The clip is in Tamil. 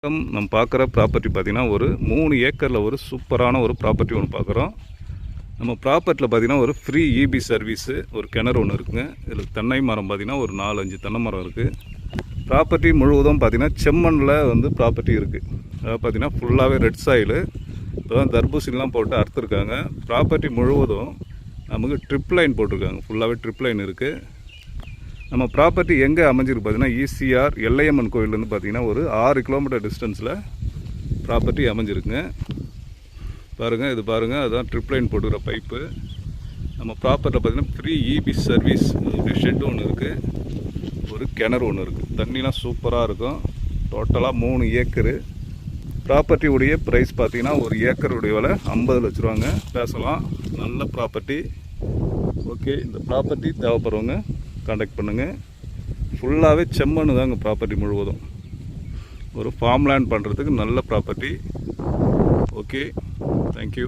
நம்ம பார்க்குற ப்ராப்பர்ட்டி பார்த்திங்கன்னா ஒரு 3 ஏக்கரில் ஒரு சூப்பரான ஒரு ப்ராப்பர்ட்டி ஒன்று பார்க்குறோம். நம்ம ப்ராப்பர்ட்டியில் பார்த்திங்கன்னா ஒரு ஃப்ரீ இபி சர்வீஸு, ஒரு கிணறு ஒன்று இருக்குங்க. இதில் தென்னை மரம் பார்த்திங்கன்னா ஒரு 4-5 தென்னை மரம் இருக்குது. ப்ராப்பர்ட்டி முழுவதும் பார்த்திங்கன்னா செம்மண்ணில் வந்து ப்ராப்பர்ட்டி இருக்குது. அதாவது பார்த்திங்கன்னா ஃபுல்லாகவே ரெட் சாயிலு. இப்போ தான் தர்பூசணிலாம் போட்டு அறுத்துருக்காங்க. ப்ராப்பர்ட்டி முழுவதும் நமக்கு ட்ரிப் லைன் போட்டிருக்காங்க. ஃபுல்லாகவே ட்ரிப் லைன் இருக்குது. நம்ம ப்ராப்பர்ட்டி எங்கே அமைஞ்சிருக்கு பார்த்தீங்கன்னா ஈசிஆர் எல்லையம்மன் கோயிலேருந்து பார்த்தீங்கன்னா ஒரு 6 கிலோமீட்டர் டிஸ்டன்ஸில் ப்ராப்பர்ட்டி அமைஞ்சிருக்குங்க. பாருங்கள், இது பாருங்கள், அதுதான் ட்ரிப் லைன் போட்டுக்கிற பைப்பு. நம்ம ப்ராப்பர்ட்டியில் பார்த்தீங்கன்னா ஃப்ரீ இபி சர்வீஸ் ஷெட் ஒன்று இருக்குது, ஒரு கிணறு ஒன்று இருக்குது. தண்ணிலாம் சூப்பராக இருக்கும். டோட்டலாக 3 ஏக்கரு. ப்ராப்பர்ட்டியுடைய ப்ரைஸ் பார்த்தீங்கன்னா ஒரு ஏக்கருடைய விலை 50 லட்ச ரூபாங்க. பேசலாம், நல்ல ப்ராப்பர்ட்டி. ஓகே, இந்த ப்ராப்பர்ட்டி தேவைப்படுறவங்க காண்டாக்ட் பண்ணுங்கள். ஃபுல்லாகவே செம்மண்ணு தாங்க ப்ராப்பர்ட்டி முழுவதும். ஒரு ஃபார்ம் லேண்ட் பண்ணுறதுக்கு நல்ல ப்ராப்பர்ட்டி. Okay, thank you.